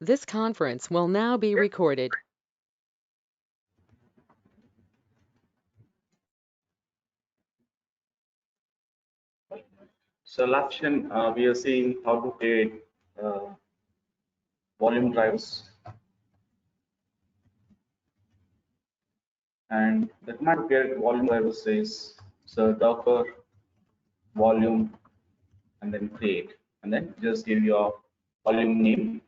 This conference will now be recorded. So last session, we are seeing how to create volume drivers, and the command to create volume drivers is so docker volume and then create, and then just give your volume name,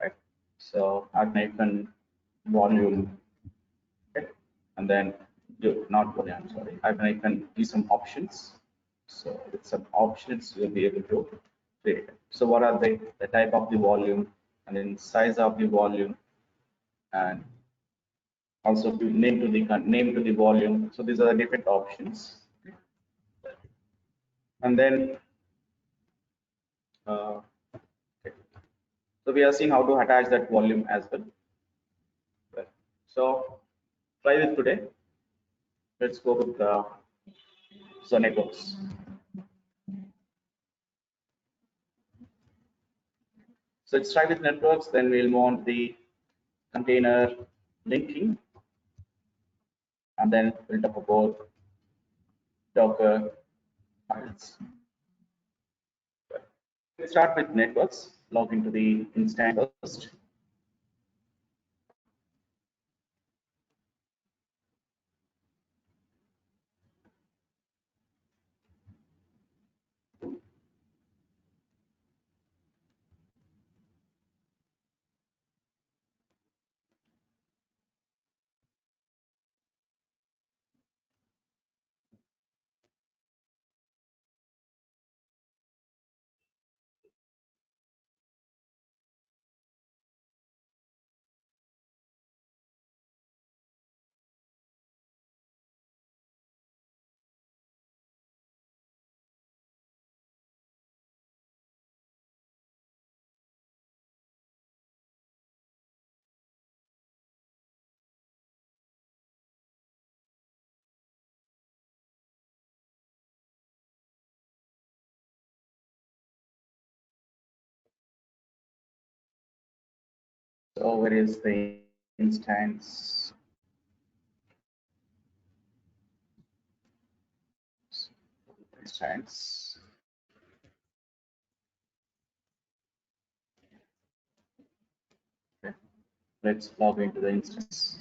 right? So admin volume, okay? And then you not volume, I'm sorry, admin give some options. So with some options, you'll be able to create. So what are they? The type of the volume, and then size of the volume, and also to name to the volume. So these are the different options. And then okay. So we are seeing how to attach that volume as well. So try with today. Let's go with the networks. So let's try with networks. Then we'll move on to the container linking, and then we'll talk about Docker files. Let's start with networks. Log into the instance first. So where is the instance? Instance. Okay. Let's log into the instance.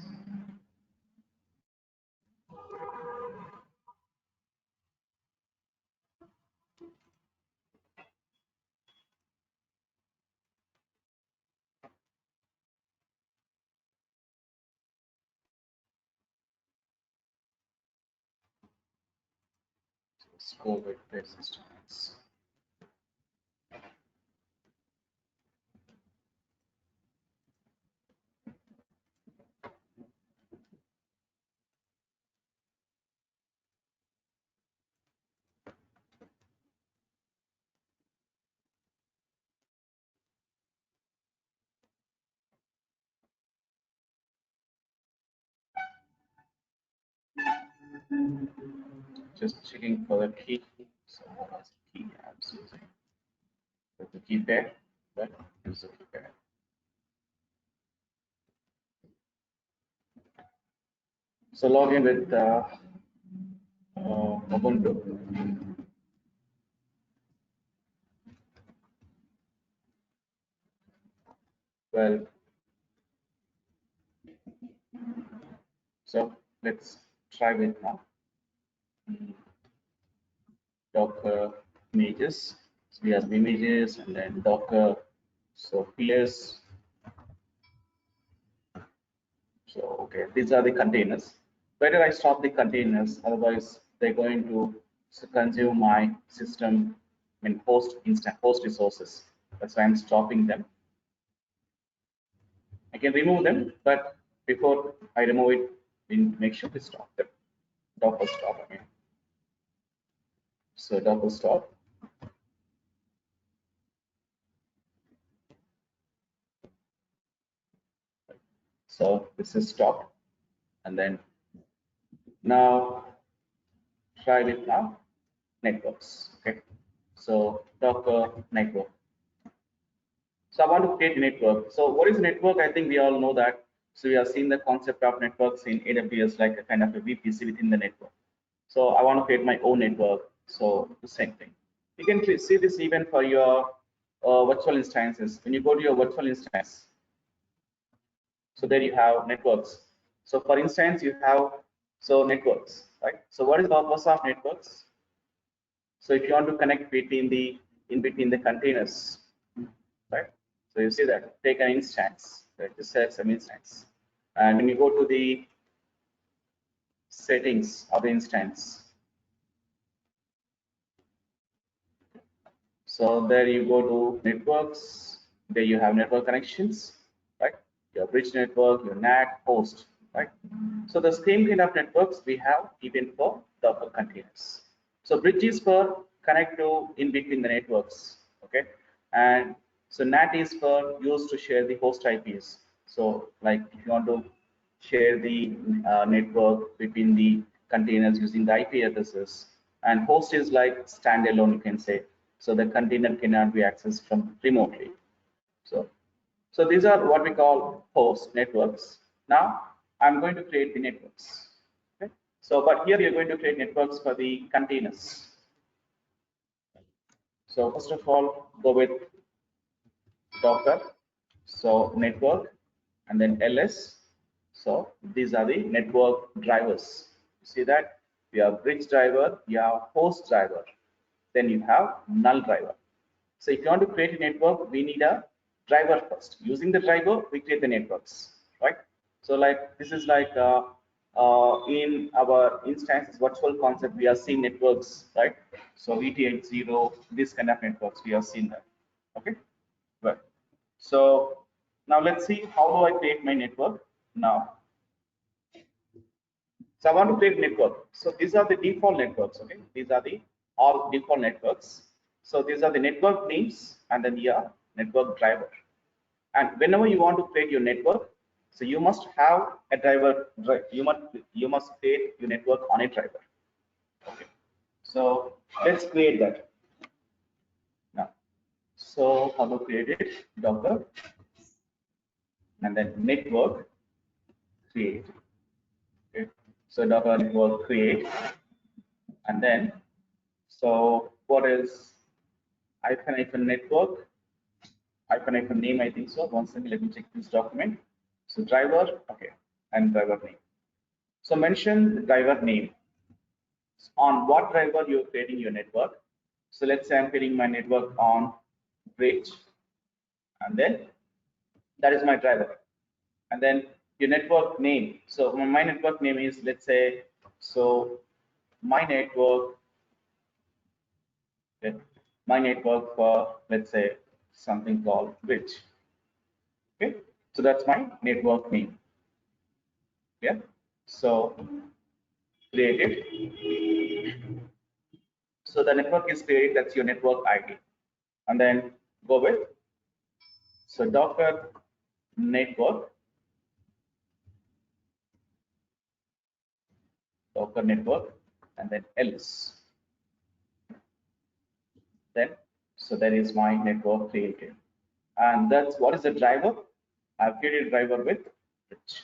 Let's go with this instance. Just checking for the key. So what is the key I'm using? With the key pair, that is the key pair. So log in with Ubuntu. Well, so let's try with now. Docker images. So we have images and then Docker. So PS. So okay, these are the containers. Better I stop the containers, otherwise they're going to consume my system in host resources. That's why I'm stopping them. I can remove them, but before I remove it, we make sure to stop them. Docker stop again. So Docker stop. So this is stopped, and then now try it now. Networks. Okay. So Docker network. So I want to create a network. So what is network? I think we all know that. So we have seen the concept of networks in AWS like a kind of a VPC within the network. So I want to create my own network. So the same thing. You can see this even for your virtual instances. When you go to your virtual instance, so there you have networks. So for instance, you have networks, right? So what is the purpose of networks? So if you want to connect between the in between the containers, right? So you see that take an instance, right? Just set some instance, and when you go to the settings of the instance, so there you go to networks. There you have network connections, right? Your bridge network, your NAT, host, right? So the same kind of networks we have even for Docker containers. So bridge is for connect to in between the networks, okay? And so NAT is for used to share the host IPs. So like if you want to share the network between the containers using the IP addresses, and host is like standalone, you can say. So the container cannot be accessed from remotely. So these are what we call host networks. Now I'm going to create the networks. Okay. So but here you're going to create networks for the containers. So first of all, go with Docker. So network and then ls. So these are the network drivers. You see that you have bridge driver, you have host driver, then you have null driver. So if you want to create a network, we need a driver first. Using the driver, we create the networks, right? So like this is like in our instances virtual concept, we are seeing networks, right? So VT80, this kind of networks, we have seen that. Okay, good. So now let's see how do I create my network now. So I want to create network. So these are the default networks. Okay, these are the all default networks. So these are the network names and then your network driver. And whenever you want to create your network, so you must have a driver. You must create your network on a driver. Okay. So let's create that now. So how to create it? Docker and then network create. Okay. So Docker network create and then so what is hyphen network hyphen name, I think so. One second, let me check this document. So driver, okay, and driver name. So mention the driver name. On what driver you're creating your network. So let's say I'm creating my network on bridge, and then that is my driver. And then your network name. So my network name is, let's say, so my network, okay, my network for, let's say, something called bridge. Okay, so that's my network name. Yeah, so create it. So the network is created, that's your network ID. And then go with, so Docker network, and then else. Then, so that is my network created. And that's what is the driver? I've created a driver with bridge.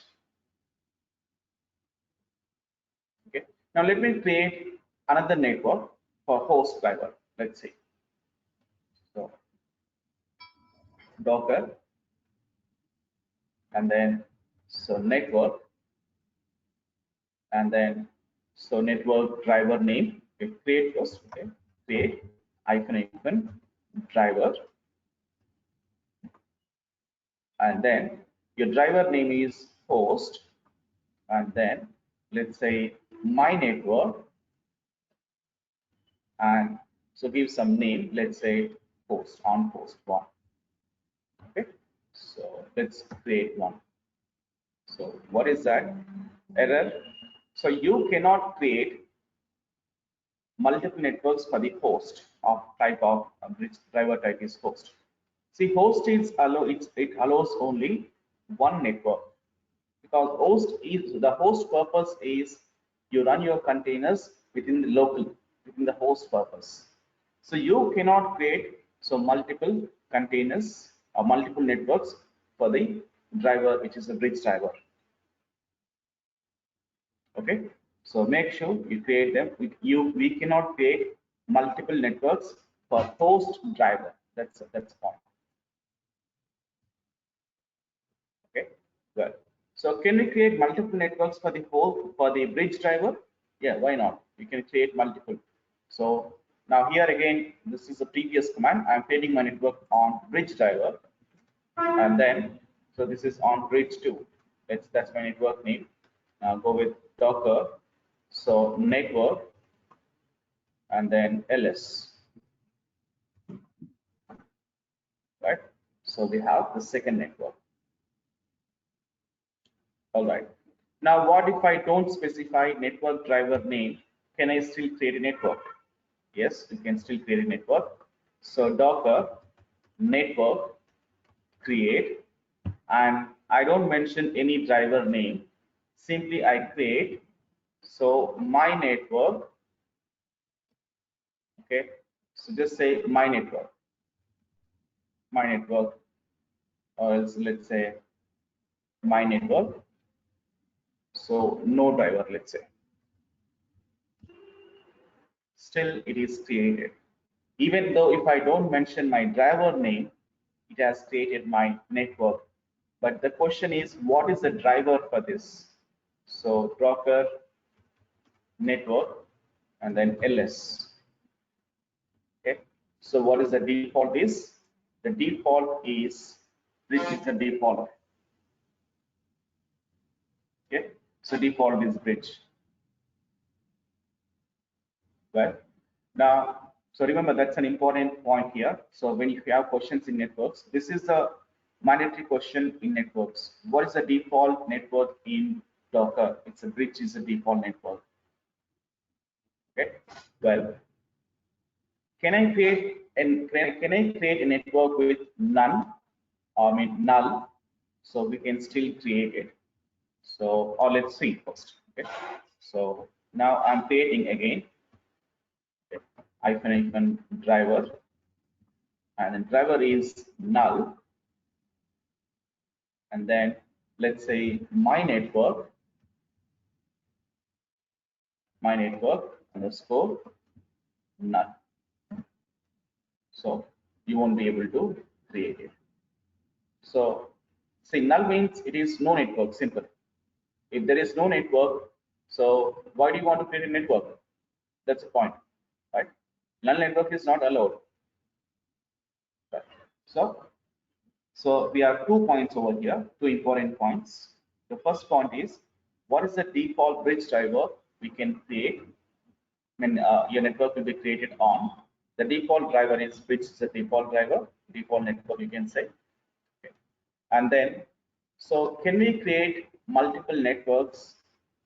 Okay. Now let me create another network for host driver. Let's see. So Docker and then so network and then so network driver name. Okay, create first. Okay, create hyphen driver and then your driver name is host and then let's say my network and so give some name, let's say host on host one. Okay, so let's create one. So what is that error? So you cannot create multiple networks for the host of type of bridge driver type is host. See, host is it allows only one network because the host purpose is you run your containers within the local within the host purpose. So you cannot create so multiple containers multiple networks for the driver, which is the bridge driver. Okay, so make sure you create them. We cannot create multiple networks for host driver. That's point. Okay, well, so can we create multiple networks for the bridge driver? Yeah, why not? We can create multiple. So now here again, this is a previous command. I'm creating my network on bridge driver, and then so this is on bridge 2. That's my network name. Now go with Docker. So network and then ls, right? So we have the second network. All right. Now, what if I don't specify network driver name? Can I still create a network? Yes, you can still create a network. So Docker network create, and I don't mention any driver name. Simply I create. So my network. Okay. So just say my network, or else let's say my network. So no driver, let's say. Still it is created. Even though if I don't mention my driver name, it has created my network. But the question is, what is the driver for this? So Docker network and then ls. Okay. So what is the default is? The default is, this is the default. Okay. So default is bridge. Right. Now, so remember that's an important point here. So when you have questions in networks, this is a mandatory question in networks. What is the default network in Docker? It's a bridge is a default network. Okay. Well, can I create a network with none? I mean null. So we can still create it. So or let's see first. Okay. So now I'm creating again. Okay. Hyphen driver, and then driver is null, and then let's say my network underscore null. So you won't be able to create it. So see, null means it is no network. Simple. If there is no network, so why do you want to create a network? That's the point, right? Null network is not allowed. Right. So we have 2 points over here, 2 important points. The first point is, what is the default bridge driver we can create when your network will be created on? The default driver is bridge is the default driver, default network you can say. Okay. And then, so can we create multiple networks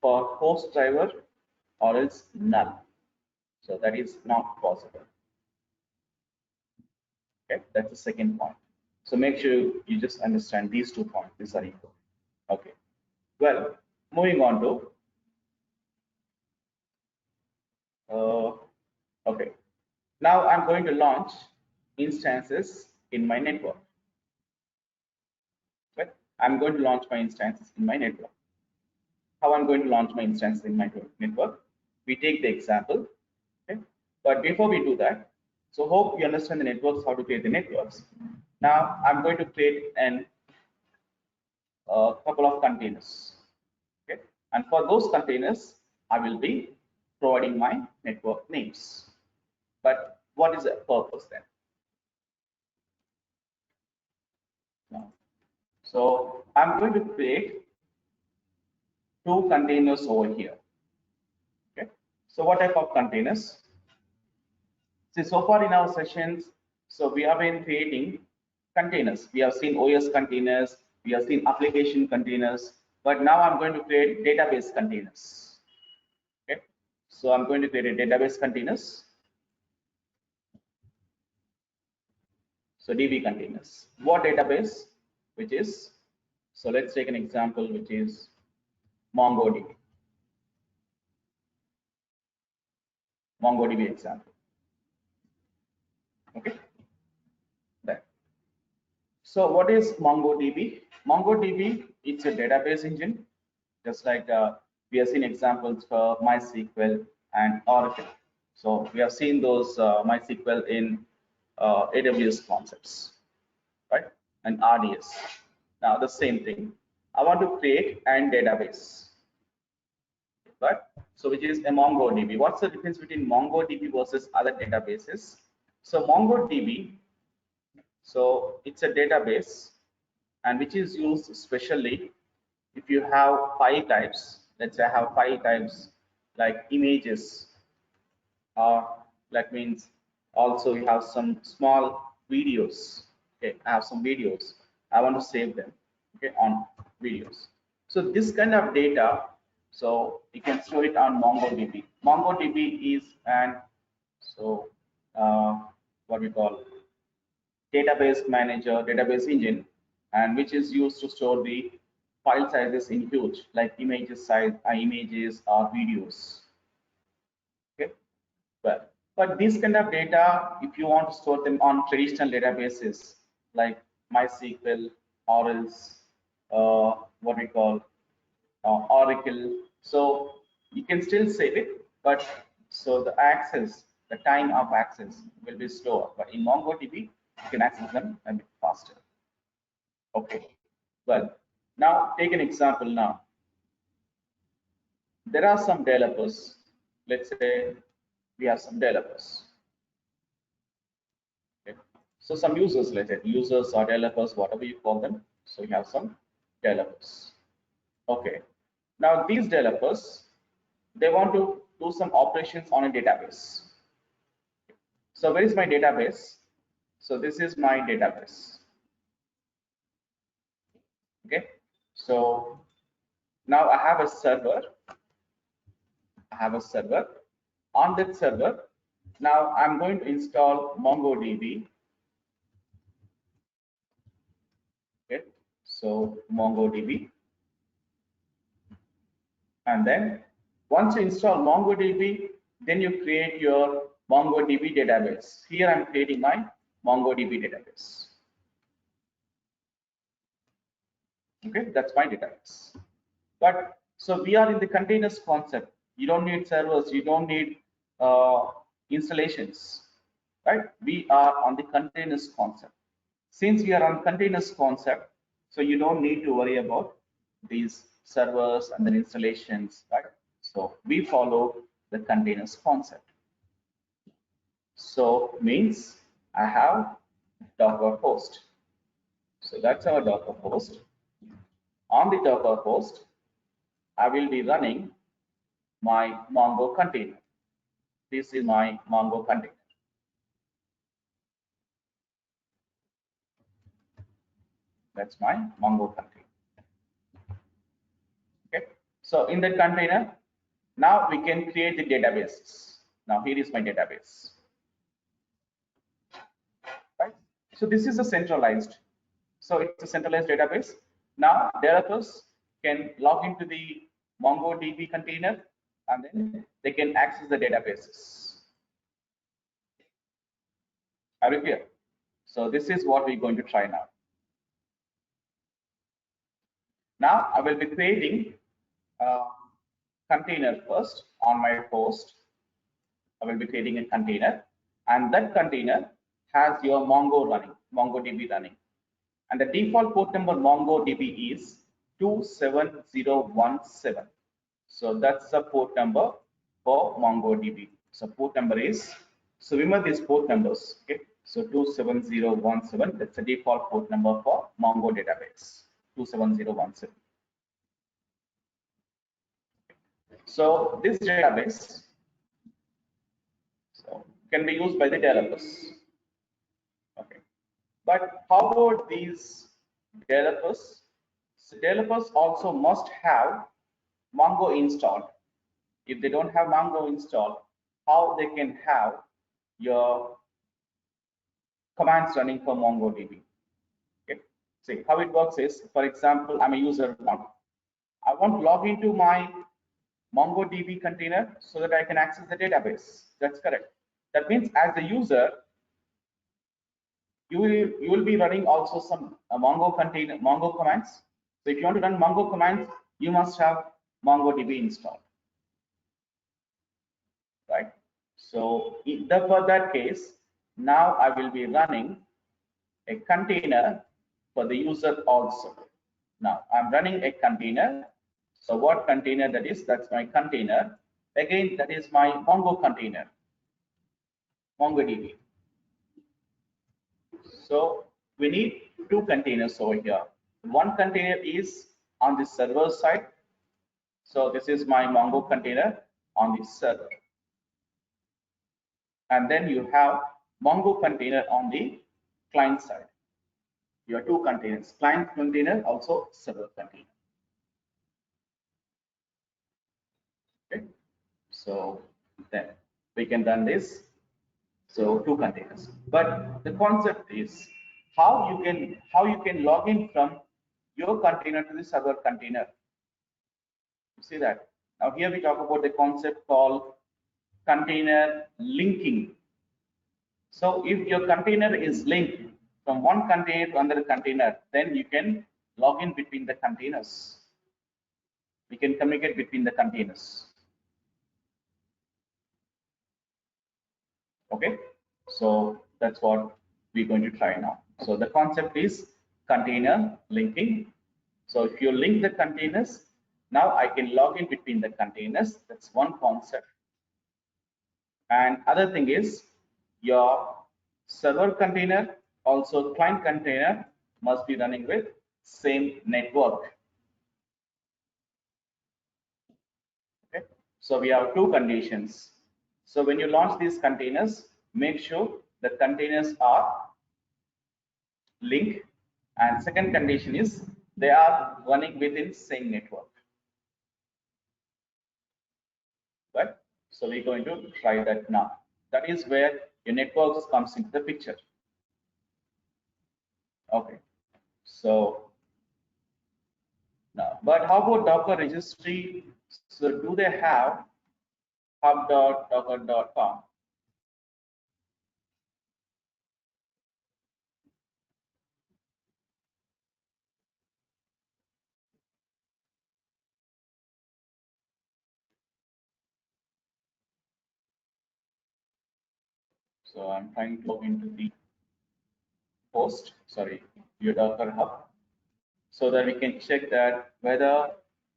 for host driver or else null? So that is not possible. Okay, that's the second point. So make sure you just understand these 2 points. These are important. Okay. Well, moving on to okay. Now I'm going to launch instances in my network. Right? I'm going to launch my instances in my network. How I'm going to launch my instances in my network? We take the example. Okay. But before we do that, so hope you understand the networks, how to create the networks. Now I'm going to create a couple of containers. Okay. And for those containers, I will be providing my network names. But what is the purpose then? No. So I'm going to create 2 containers over here. Okay. So what type of containers? See, so far in our sessions, so we have been creating containers. We have seen OS containers, we have seen application containers, but now I'm going to create database containers. Okay. So I'm going to create a database containers. So DB containers. What database? Which is, so let's take an example, which is MongoDB. MongoDB example. Okay. There. So what is MongoDB? MongoDB, it's a database engine, just like we have seen examples for MySQL and Oracle. So we have seen those MySQL in AWS concepts, right? And RDS. Now the same thing. I want to create an database, but so which is a MongoDB. What's the difference between MongoDB versus other databases? So MongoDB, so it's a database and which is used specially if you have file types. Let's say I have file types like images, or that means also you have some small videos. Okay, I have some videos. I want to save them. Okay, on videos. So this kind of data, so you can store it on MongoDB. MongoDB is an so what we call database manager, database engine, and which is used to store the file sizes in huge, like images size, images or videos. Okay, but this kind of data, if you want to store them on traditional databases like MySQL or else what we call Oracle, so you can still save it, but so the access, the time of access will be slower. But in MongoDB, you can access them a bit faster. Okay, well, now take an example now. There are some developers. Let's say we have some developers. Okay. So some users, let's say users or developers, whatever you call them. So you have some developers. Okay. Now these developers, they want to do some operations on a database. So where is my database? So this is my database. Okay. So now I have a server. I have a server. On that server, now I'm going to install MongoDB. Okay. So MongoDB. And then once you install MongoDB, then you create your MongoDB database. Here I'm creating my MongoDB database. Okay, that's my database. But so we are in the containers concept. You don't need servers, you don't need installations, right? We are on the containers concept. Since we are on containers concept, so you don't need to worry about these servers and the installations, right? So we follow the containers concept. So means I have Docker host. So that's our Docker host. On the Docker host, I will be running my Mongo container. This is my Mongo container. That's my Mongo container. Okay. So in that container, now we can create the databases. Now here is my database. Right. So this is a centralized. So it's a centralized database. Now developers can log into the MongoDB container and then they can access the databases. Are you clear? So this is what we're going to try now. Now I will be creating a container first on my host. I will be creating a container, and that container has your MongoDB running. And the default port number MongoDB is 27017. So that's the port number for MongoDB. So port number is, so remember these port numbers, okay? So 27017, that's the default port number for Mongo database, 27017. So this database can be used by the developers. Okay, but how about these developers? So developers also must have Mongo installed. If they don't have Mongo installed, how they can have your commands running for MongoDB? Okay, see how it works is, for example, I'm a user now. I want to log into my MongoDB container so that I can access the database. That's correct. That means as the user, you will be running also some Mongo commands. So if you want to run Mongo commands, you must have MongoDB installed, right? So for that case, now I will be running a container for the user also. Now I'm running a container. So what container that is? That's my container. Again, that is my Mongo container, MongoDB. So we need two containers over here. One container is on the server side. So this is my Mongo container on the server. And then you have Mongo container on the client side. You have two containers, client container, also server container. Okay. So then we can run this. So two containers. But the concept is how you can log in from your container to the server container. You see that? Now here we talk about the concept called container linking. So if your container is linked from one container to another container, then you can log in between the containers. We can communicate between the containers. Okay, so that's what we're going to try now. So the concept is container linking. So if you link the containers, now I can log in between the containers. That's one concept. And other thing is your server container, also client container must be running with same network. Okay, so we have two conditions. So when you launch these containers, make sure the containers are linked, and second condition is they are running within same network. Right? So we're going to try that now. That is where your networks comes into the picture. Okay, so now, but how about Docker registry? So do they have hub.docker.com? So I'm trying to log into the host, sorry, your Docker hub, so that we can check that whether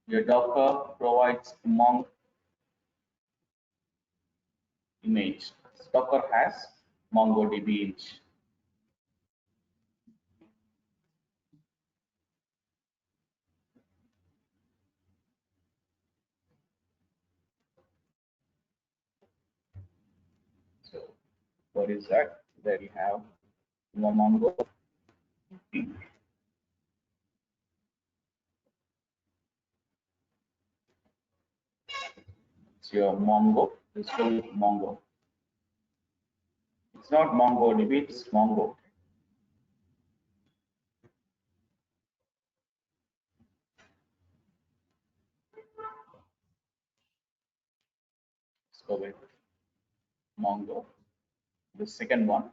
your Docker provides Mongo image. Docker has MongoDB image. So what is that? There we have Mongo. It's your Mongo. It's called Mongo. It's not MongoDB, it's Mongo. Let's go with Mongo. The second one.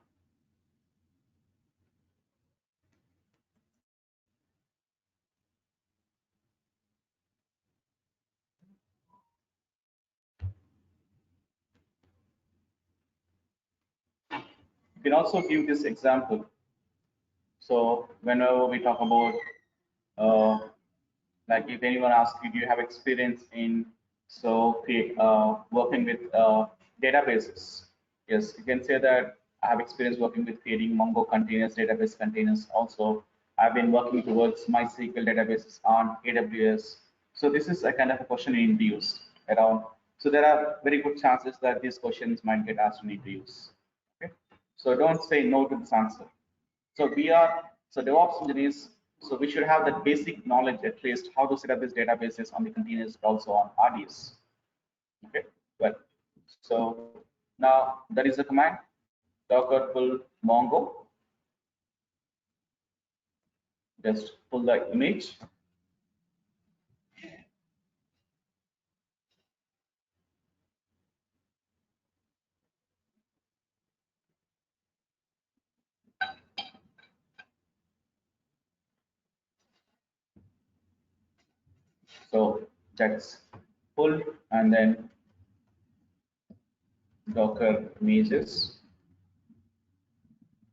You can also give this example. So whenever we talk about, like if anyone asks you, do you have experience in working with databases? Yes, you can say that I have experience working with creating Mongo containers, database containers. Also, I've been working towards MySQL databases on AWS. So this is a kind of a question in interviews around. So there are very good chances that these questions might get asked in interviews. Okay, so don't say no to this answer. So DevOps engineers, so we should have that basic knowledge at least how to set up these databases on the containers, but also on RDS. Okay, well, so now that is the command docker pull Mongo. Just pull the image. So that's pull, and then Docker images.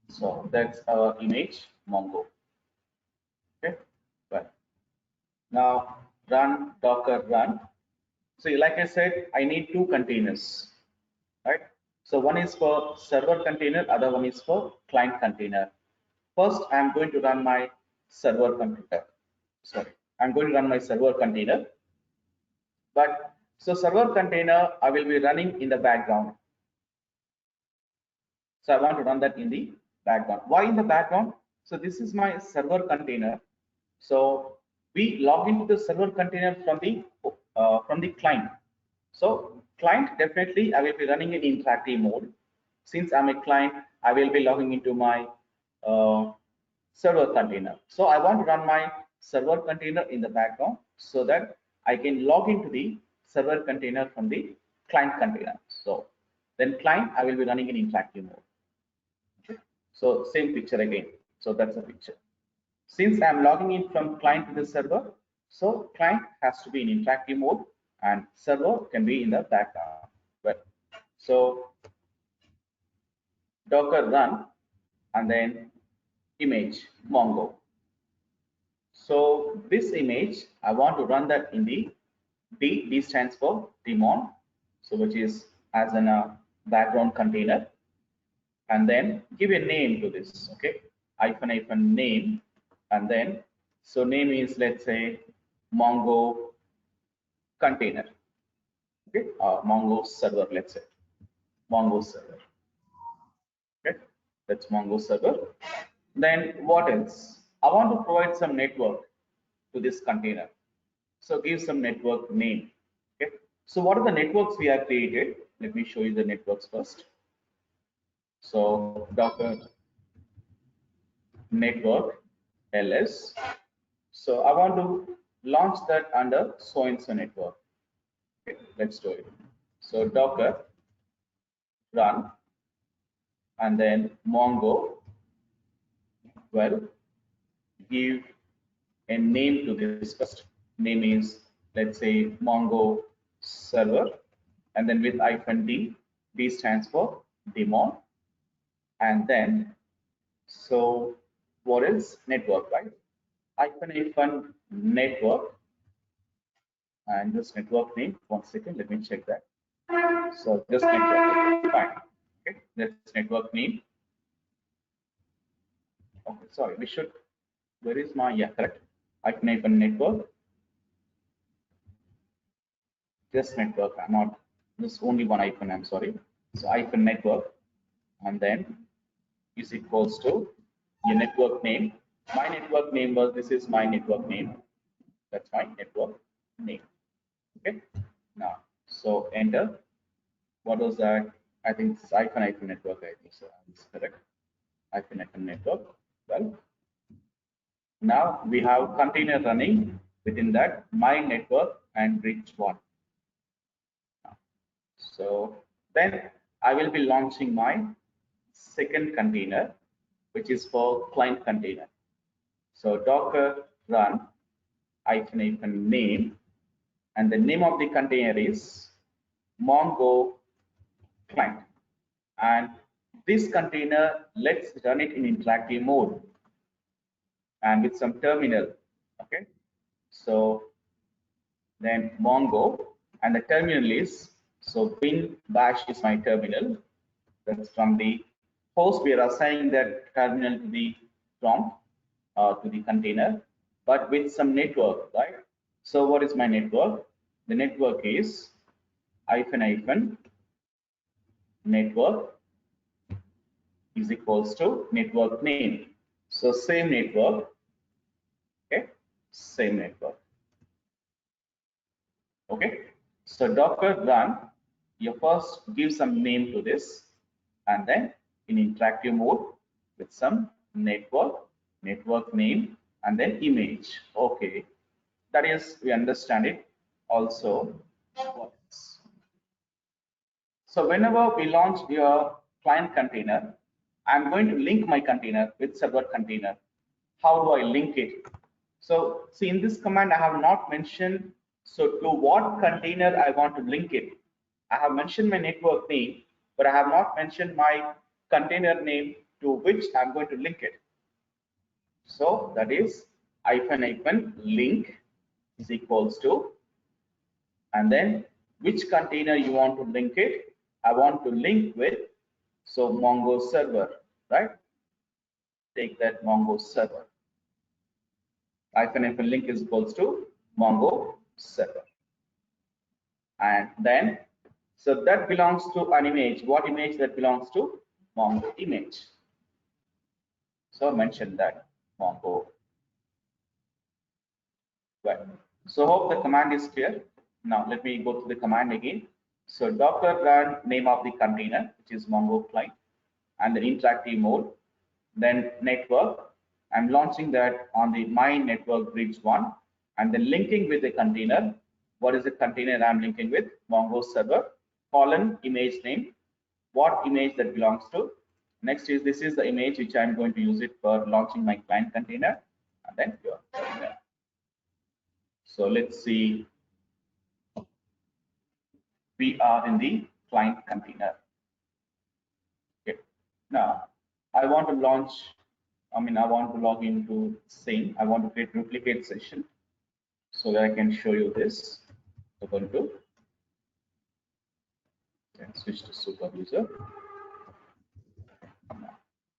So that's our image Mongo. Okay, but now run Docker run. So like I said, I need two containers, right? So one is for server container, other one is for client container. First, I'm going to run my server computer. Sorry, I'm going to run my server container. But so server container, I will be running in the background. So I want to run that in the background. Why in the background? So this is my server container. So we log into the server container from the client. So client, definitely I will be running in interactive mode. Since I'm a client, I will be logging into my server container. So I want to run my server container in the background so that I can log into the server container from the client container. So then client, I will be running in interactive mode. Okay. So same picture again. So that's a picture. Since I'm logging in from client to the server, so client has to be in interactive mode and server can be in the background. Well, so Docker run and then image Mongo. So this image, I want to run that in the D stands for daemon, so which is as an background container, and then give a name to this, okay, hyphen name, and then so name is, let's say, Mongo container, okay, Mongo server, let's say Mongo server, okay, that's Mongo server. Then what else? I want to provide some network to this container. So give some network name. Okay. So what are the networks we have created? Let me show you the networks first. So Docker network ls. So I want to launch that under so and so network. Okay, let's do it. So Docker run and then Mongo. Well, give a name to this first. Name is, let's say, Mongo server, and then with -d. D stands for daemon, and then so what is network, right? -hyphen network, and this network name. 1 second, let me check that. So just network, fine. Okay, that's network name. Okay, sorry, we should. Where is my, yeah, correct. -hyphen network. Just network. I'm not. This only one hyphen. I'm sorry. So hyphen network, and then is equals to your network name. My network name was, this is my network name. That's my network name. Okay. Now, so enter. What was that? I think it's hyphen network. I think so. That's correct. Hyphen network. Well, now we have container running within that my network and bridge one. So then I will be launching my second container, which is for client container. So Docker run hyphen name, and the name of the container is Mongo client. And this container, let's run it in interactive mode and with some terminal. Okay. So then Mongo, and the terminal is, so bin bash is my terminal. That's from the host. We are assigning that terminal to the prompt to the container, but with some network, right? So what is my network? The network is hyphen network is equals to network name. So same network, okay, same network. Okay, so Docker run, you first give some name to this, and then in interactive mode with some network name, and then image. Okay, that is, we understand it. Also, so whenever we launch your client container, I'm going to link my container with server container. How do I link it? So see, in this command, I have not mentioned So to what container I want to link it? I have mentioned my network name, but I have not mentioned my container name to which I'm going to link it. So that is hyphen link is equals to, and then which container you want to link it. I want to link with, so Mongo server, right? Take that Mongo server. Hyphen link is equals to Mongo server. And then, so that belongs to an image. What image that belongs to? Mongo image. So mention that Mongo. Well, so hope the command is clear. Now let me go to the command again. So Docker run name of the container, which is Mongo client, and the interactive mode, then network. I'm launching that on the my network bridge 1, and then linking with the container. What is the container I'm linking with? Mongo server, colon image name, what image that belongs to. Next is, this is the image which I'm going to use it for launching my client container, and then your terminal. So let's see, we are in the client container. Okay. Now I want to launch, I want to log into same. I want to create duplicate session so that I can show you this. Ubuntu. And switch to super user.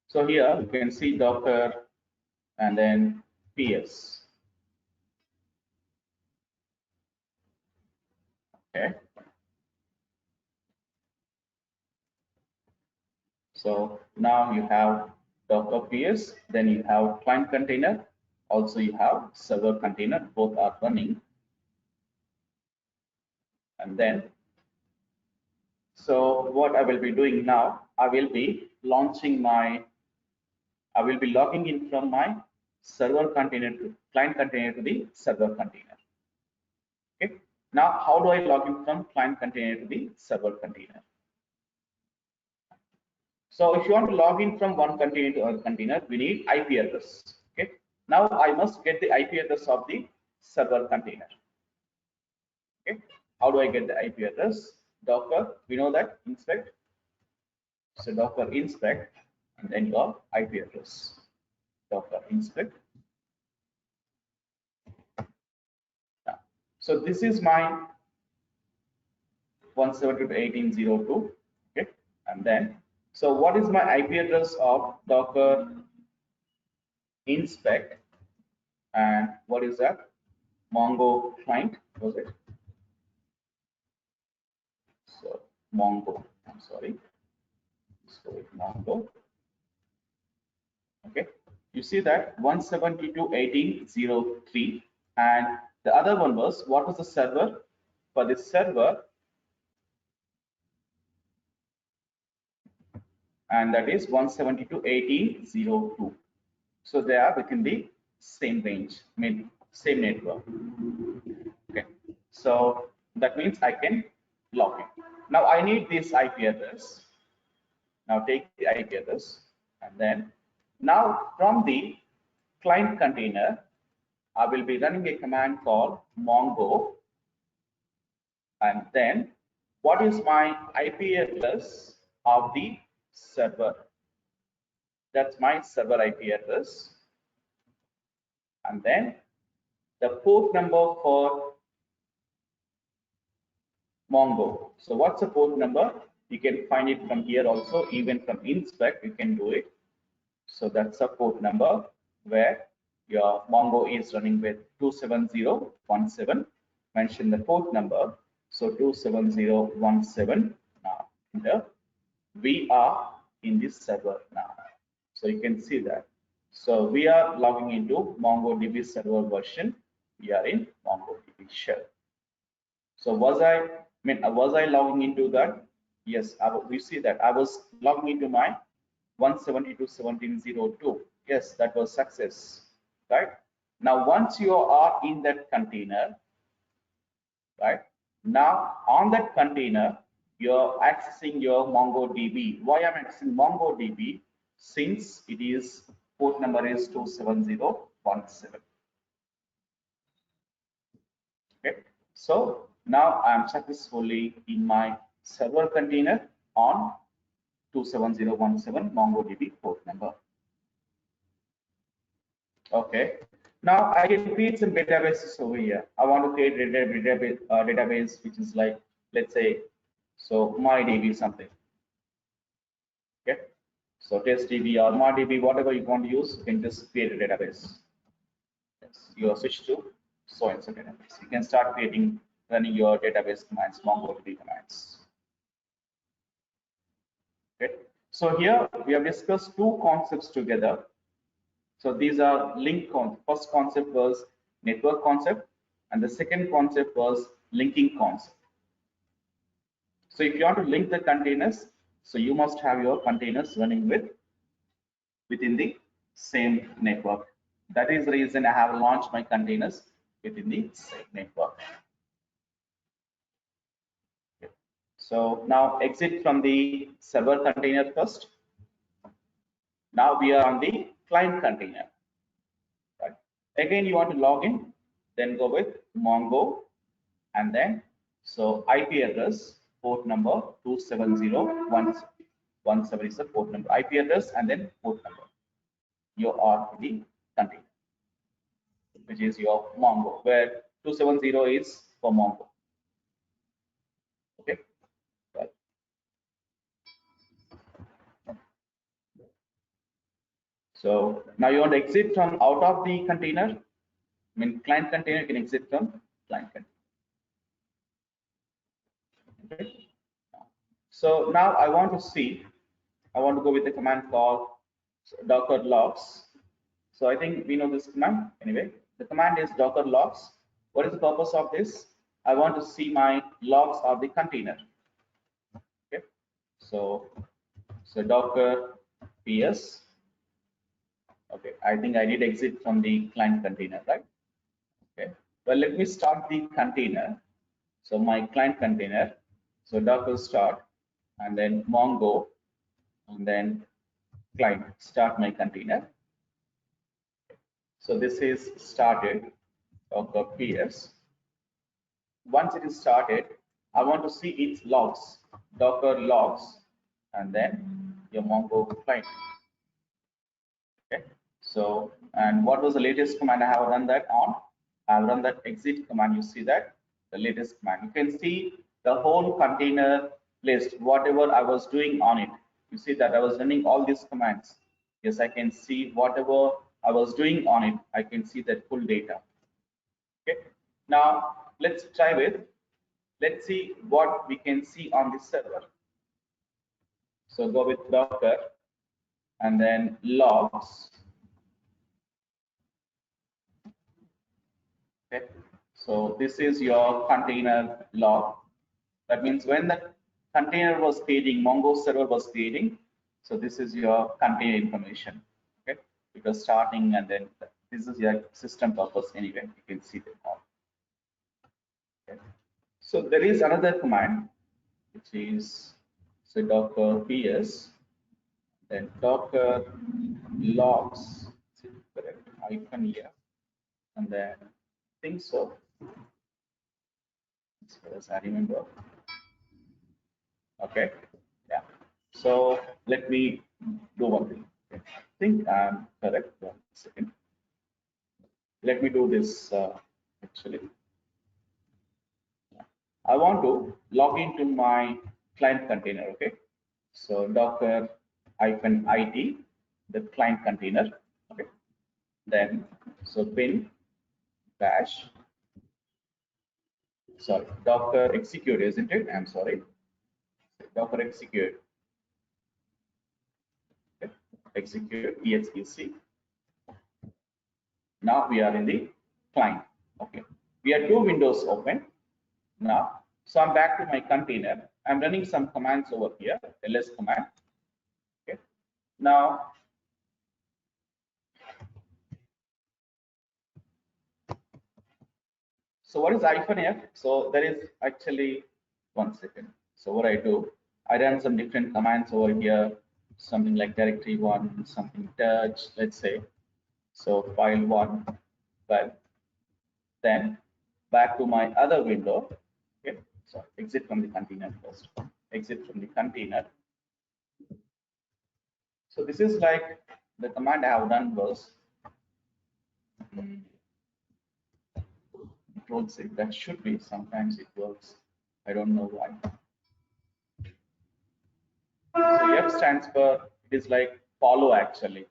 So here you can see Docker and then PS. Okay. So now you have Docker PS, then you have client container, also you have server container, both are running. And then, so what I will be doing now, I will be logging in from my server container to client container to the server container. Okay. Now, how do I log in from client container to the server container? So if you want to log in from one container to another container, we need IP address. Okay. Now I must get the IP address of the server container. Okay. How do I get the IP address? Docker, we know that inspect. So Docker inspect, and then your IP address. Docker inspect. Now, so this is my 172.18.02. Okay, and then, so what is my IP address of Docker inspect, and what is that? Mongo client, was it? So Mongo, I'm sorry. So Mongo. Okay, you see that 172.18.03, and the other one was, what was the server? For this server, and that is 172.18.02. So they are within the same range, same network. Okay, so that means I can log in. Now I need this IP address. Now take the IP address, and then now from the client container, I will be running a command called Mongo, and then what is my IP address of the server? That's my server IP address, and then the port number for Mongo. So what's the port number? You can find it from here also, even from inspect you can do it. So that's a port number where your Mongo is running with 27017. Mention the port number. So 27017. Now enter. We are in this server now. So you can see that. So we are logging into MongoDB server version. We are in MongoDB shell. So was I logging into that? Yes, we see that I was logging into my 172.17.02. Yes, that was success, right? Now, once you are in that container, right? Now, on that container, you're accessing your MongoDB. Why I'm accessing MongoDB? Since it is port number is 27017. Okay. So now I'm successfully in my server container on 27017 MongoDB port number. Okay. Now I can create some databases over here. I want to create a database which is like, let's say, so MyDB something. Okay. So TestDB or MyDB, whatever you want to use, you can just create a database. Yes. You are switched to so and so database. You can start running your database commands, MongoDB commands. Okay. So here we have discussed two concepts together. So these are link concepts. First concept was network concept, and the second concept was linking concept. So if you want to link the containers, so you must have your containers running within the same network. That is the reason I have launched my containers within the same network. Okay. So now exit from the server container first. Now we are on the client container. Right. Again, you want to log in, then go with Mongo, and then so IP address, port number 270.170 is the port number, IP address, and then port number. You are the container, which is your Mongo, where 270 is for Mongo. Okay. Right. So now you want to exit from out of the container. I mean, client container, you can exit from client container. Okay. So now I want to go with the command called docker logs. So I think we know this command anyway. The command is docker logs. What is the purpose of this? I want to see my logs of the container. Okay. So docker ps. Okay. I think I did exit from the client container, right? Okay. Well, let me start the container. So my client container. So docker start, and then Mongo, and then client start my container. So this is started docker ps. Once it is started, I want to see its logs, docker logs, and then your Mongo client. Okay. So, and what was the latest command I have run that on? I have run that exit command. You see that the latest command. You can see the whole container list, whatever I was doing on it. You see that I was running all these commands. Yes, I can see whatever I was doing on it. I can see that full data. Okay. Now let's see what we can see on this server. So go with docker and then logs. Okay. So this is your container log. That means when the container was creating, Mongo server was creating. So this is your container information. Okay. Because starting and then this is your system purpose anyway. You can see them all. Okay. So there is another command which is so docker ps, then docker logs, correct, hyphen here, and then I think so, as far as I remember. Okay, yeah. So let me do one thing. Okay. I think I'm correct. 1 second. Let me do this actually. I want to log into my client container. Okay, so docker hyphen it, the client container. Okay, then so bin bash, sorry, docker execute, isn't it? I'm sorry, docker execute. Okay. Execute exec. Now we are in the client. Okay, we have two windows open now. So I'm back to my container. I'm running some commands over here, ls command. Okay, now so what is -f? So there is actually 1 second. So what I do, I run some different commands over here, something like directory1, something touch, let's say. So file1, well, then back to my other window. Okay, so exit from the container first. Exit from the container. So this is like the command I have done was it works. That should be. Sometimes it works. I don't know why. So F stands for, it is like follow actually.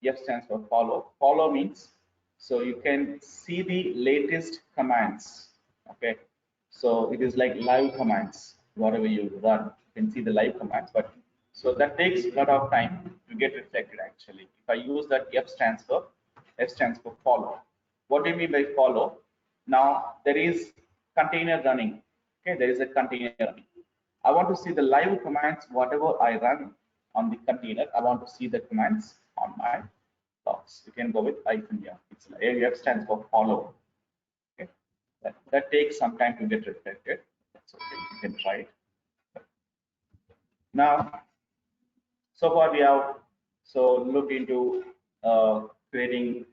F stands for follow. Follow means so you can see the latest commands. Okay. So it is like live commands. Whatever you run, you can see the live commands. But so that takes a lot of time to get reflected actually. If I use that F stands for follow. What do you mean by follow? Now there is container running. Okay, there is a container running. I want to see the live commands, whatever I run on the container. I want to see the commands on my logs. You can go with -f. It's AF stands for follow. Okay, that takes some time to get reflected. That's okay. You can try it. Now, so far we have looked into creating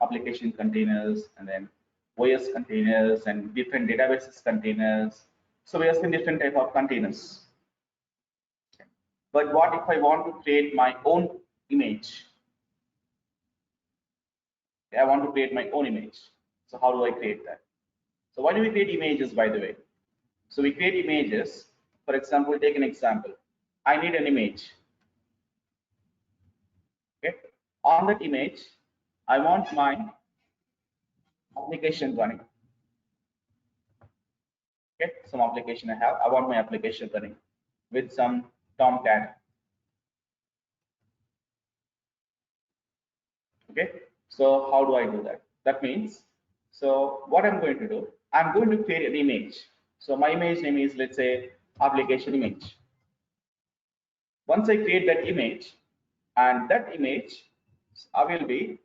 application containers and then OS containers and different databases containers. So we have seen different type of containers. But what if I want to create my own image? I want to create my own image. So how do I create that? So why do we create images, by the way? So we create images. For example, take an example. I need an image. Okay. On that image, I want my application running. Okay. Some application I have. I want my application running with some Tomcat. Okay. So how do I do that? That means, so what I'm going to do, I'm going to create an image. So my image name is, let's say, application image. Once I create that image, and that image, I will be,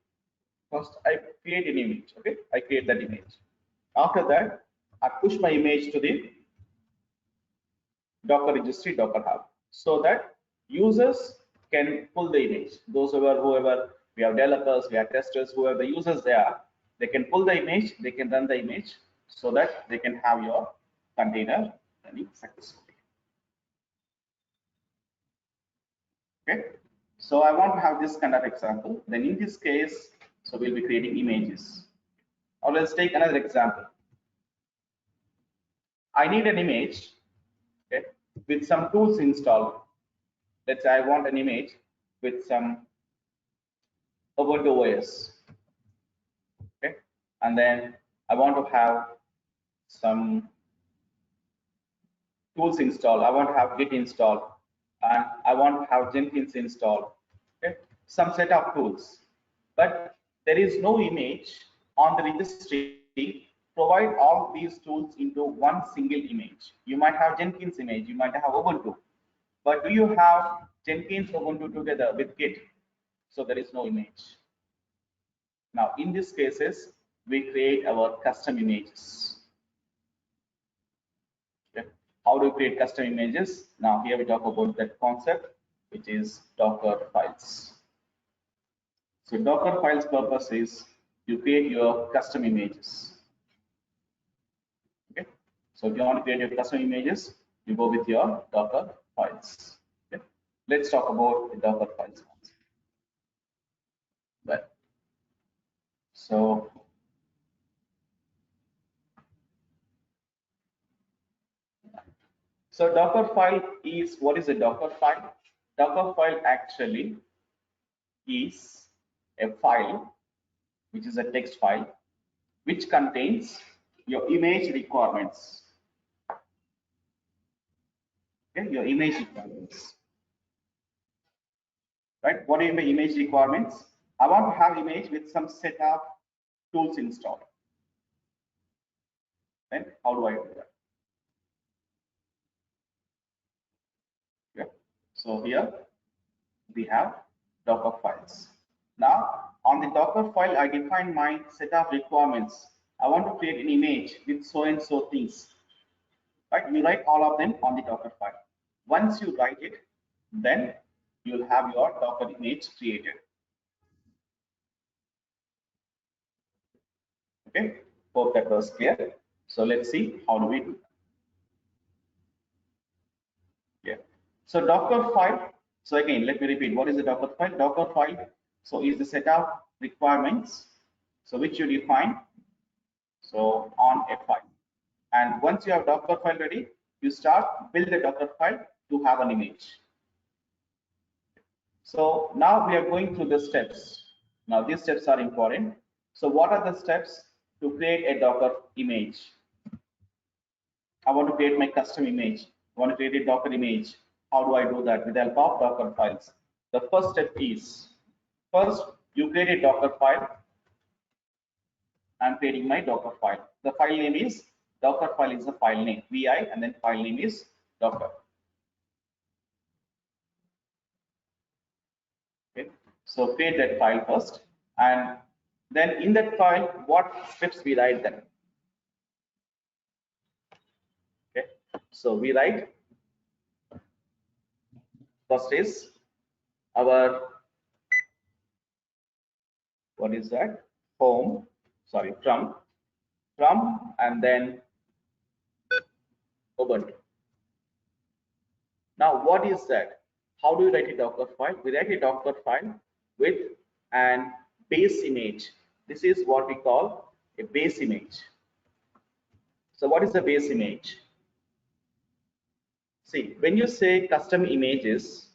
first I create an image. Okay, I create that image. After that, I push my image to the Docker registry, Docker Hub, so that users can pull the image. Those whoever we have developers, we have testers, whoever the users they can pull the image, they can run the image, so that they can have your container running successfully. Okay, so I want to have this kind of example. Then in this case, so we'll be creating images. Or let's take another example. I need an image, okay, with some tools installed. Let's say I want an image with some Ubuntu OS, okay, and then I want to have some tools installed. I want to have Git installed, and I want to have Jenkins installed. Okay, some set of tools, but there is no image on the registry. Provide all these tools into one single image. You might have Jenkins image, you might have Ubuntu, but do you have Jenkins Ubuntu together with Git? So there is no image. Now in these cases, we create our custom images. Okay. How do we create custom images? Now here we talk about that concept, which is Docker files. So Docker files purpose is you create your custom images. Okay. So if you want to create your custom images, you go with your Docker files. Okay. Let's talk about the Docker files. But so Docker file is, what is a Docker file? Docker file actually is a file which is a text file which contains your image requirements. Okay, your image requirements. Right? What are my image requirements? I want to have image with some set of tools installed. Then how do I do that? Okay. So here we have Docker files. Now on the Docker file, I define my set of requirements. I want to create an image with so and so things. Right? You write all of them on the Docker file. Once you write it, then you'll have your Docker image created. Okay. Hope that was clear. So let's see how do we do that. Yeah. So Docker file. So again, let me repeat. What is the Docker file? Docker file. So is the set of requirements. So which you define. So on a file. And once you have Docker file ready, you start build the Docker file to have an image. So now we are going through the steps. Now these steps are important. So what are the steps to create a Docker image? I want to create my custom image. I want to create a Docker image. How do I do that? With the help of Docker files. The first step is, first you create a Docker file. I'm creating my Docker file. The file name is, Docker file is the file name, vi, and then file name is Docker. Okay. So create that file first, and then in that file, what steps we write then? Okay. So we write, first is our, what is that? Home, sorry, from, and then Ubuntu. Now, what is that? How do you write a Docker file? We write a Docker file with an base image. This is what we call a base image. So what is the base image? See, when you say custom images,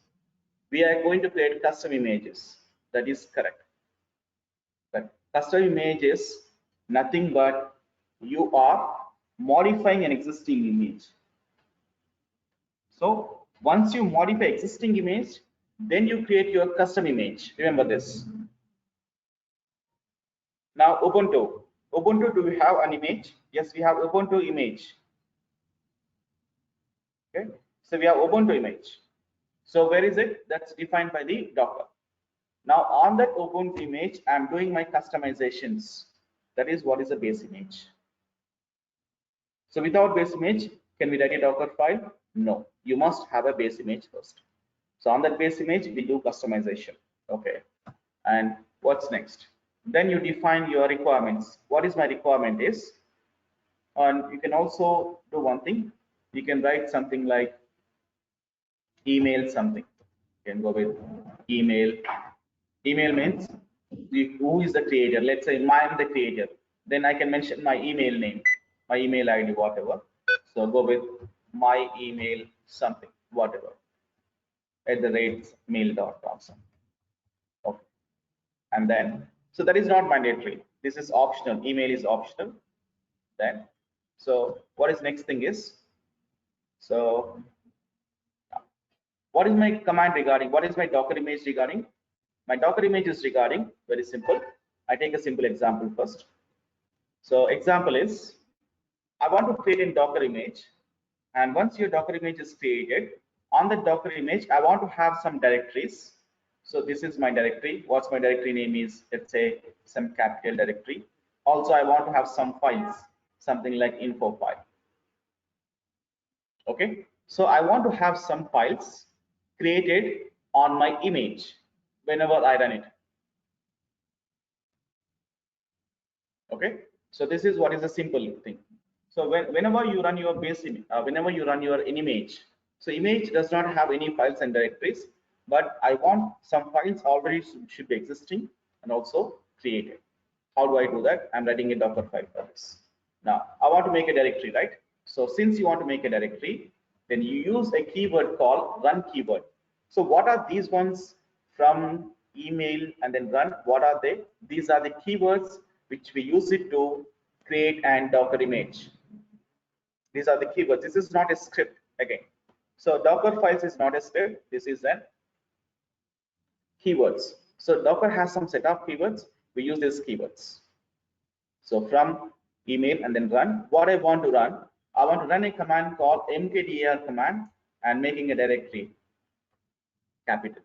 we are going to create custom images. That is correct. But custom image is nothing but you are modifying an existing image. So once you modify existing image, then you create your custom image. Remember this. Now Ubuntu. Ubuntu, do we have an image? Yes, we have Ubuntu image. Okay, so we have Ubuntu image. So where is it? That's defined by the Docker. Now on that Ubuntu image, I'm doing my customizations. That is what is a base image. So without base image, can we write a Docker file? No, you must have a base image first. So on that base image, we do customization. Okay, and what's next? Then you define your requirements. What is my requirement is, and you can also do one thing. You can write something like email something. You can go with email. Email means who is the creator. Let's say I am the creator. Then I can mention my email name, my email ID, whatever. So go with my email something, whatever, at the rate mail.com. Okay. And then, so that is not mandatory. This is optional. Email is optional. Then, so what is next thing is, so what is my command regarding? What is my Docker image regarding? My Docker image is regarding, very simple. I take a simple example first. So example is, I want to create a Docker image. And once your Docker image is created, on the Docker image, I want to have some directories. So this is my directory. What's my directory name is, let's say some capital directory. Also, I want to have some files, something like info file. Okay, so I want to have some files created on my image whenever I run it. Okay, so this is what is a simple thing. So whenever you run your base, whenever you run your image, so image does not have any files and directories, but I want some files already should be existing and also created. How do I do that? I'm writing a Docker file for this. Now I want to make a directory, right? So since you want to make a directory, then you use a keyword called run keyword. So what are these ones from email and then run? What are they? These are the keywords which we use it to create an Docker image. These are the keywords. This is not a script again. So Docker files is not a script. This is an keywords. So Docker has some set of keywords. We use these keywords. So from email and then run. What I want to run, I want to run a command called mkdir command and making a directory capital.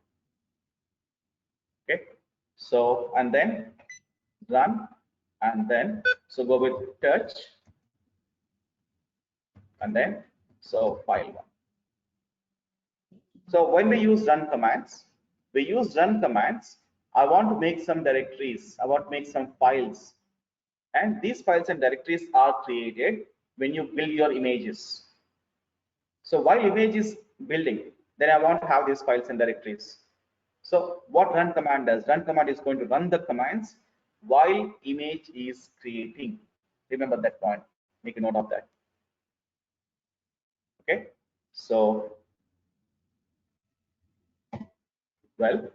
Okay. So and then run and then so go with touch and then so file one. So when we use run commands, I want to make some directories. I want to make some files And these files and directories are created when you build your images. So while image is building, then I want to have these files and directories. So what run command does? Run command is going to run the commands while image is creating. Remember that point. Make a note of that. Okay. So, well,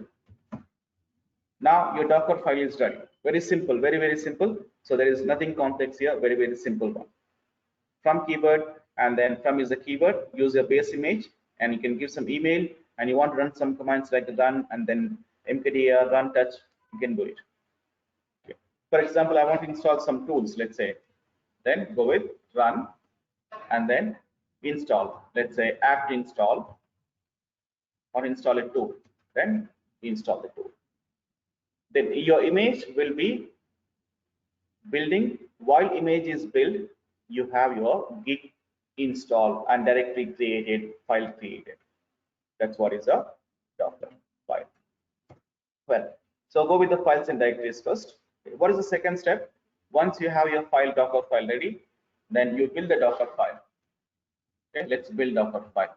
now your Docker file is ready. Very simple, very simple. So there is nothing complex here. Very simple one. From keyword, and then from is the keyword. Use your base image, and you can give some email, and you want to run some commands like run and then mkdir run touch. You can do it. Okay. For example, I want to install some tools. Let's say, then go with run, and then install. Let's say apt install, or install a tool. Then install the tool. Then your image will be building. While image is built, you have your git install and directory created, file created. That's what is a Docker file. Well, so go with the files and directories first. What is the second step? Once you have your file, Docker file ready, then you build the Docker file. Okay, let's build Docker file.